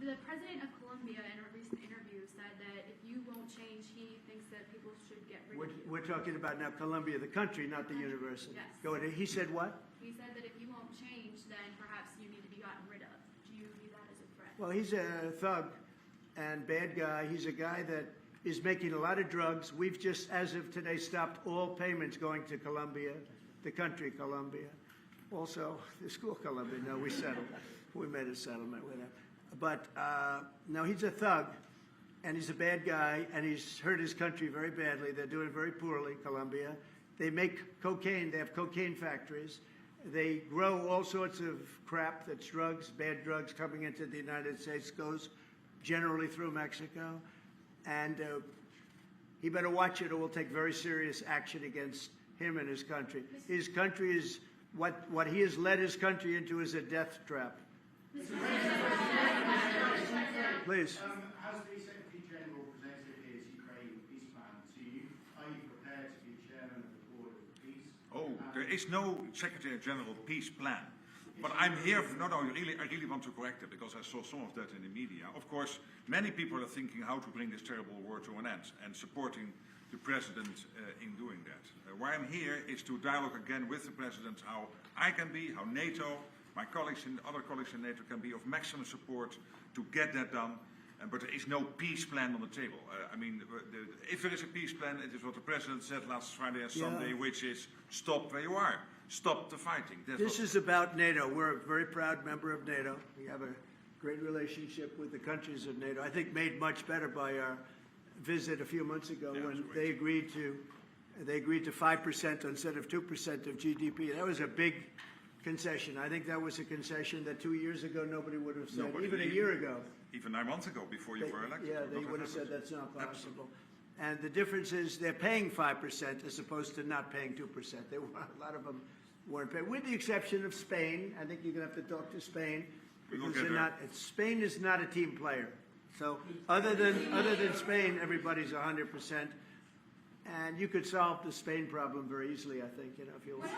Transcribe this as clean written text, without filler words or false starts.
the president of Colombia in a recent interview said that if you won't change, he thinks that people should get rid of you. We're talking about now Colombia, the country, not the university. Yes. Go ahead. He said what? He said that if you won't change, then perhaps you need to be gotten rid of. Do you view that as a threat? Well, he's a thug and bad guy. He's a guy that is making a lot of drugs. We've just, as of today, stopped all payments going to Colombia, the country Colombia. Also, the school Colombia. No, we settled. We made a settlement with him. But no, he's a thug, and he's a bad guy, and he's hurt his country very badly. They're doing very poorly, Colombia. They make cocaine. They have cocaine factories. They grow all sorts of crap that's drugs, bad drugs coming into the United States, goes generally through Mexico. And he better watch it or we'll take very serious action against him and his country. His country is, what he has led his country into is a death trap. Please. Has the Secretary General presented his Ukraine peace plan to you? Are you prepared to be chairman of the Board of Peace? Oh, there is no Secretary General peace plan. But I'm here, I really want to correct it because I saw some of that in the media. Of course, many people are thinking how to bring this terrible war to an end and supporting the President in doing that. Why I'm here is to dialogue again with the President how I can be, how NATO, my colleagues and other colleagues in NATO can be of maximum support to get that done. But there is no peace plan on the table. If there is a peace plan, it is what the President said last Friday and Sunday, which is stop where you are. Stop the fighting. This is about NATO. We're a very proud member of NATO. We have a great relationship with the countries of NATO. I think made much better by our visit a few months ago when they agreed to 5% instead of 2% of GDP. That was a big concession. I think that was a concession that 2 years ago nobody would have said, even a year ago. Even 9 months ago, before you were elected. Yeah, they would have said that's not possible. And the difference is they're paying 5% as opposed to not paying 2%. A lot of them weren't paying, with the exception of Spain. I think you're going to have to talk to Spain because they're not. Spain is not a team player. So other than Spain, everybody's 100%. And you could solve the Spain problem very easily, I think, if you want.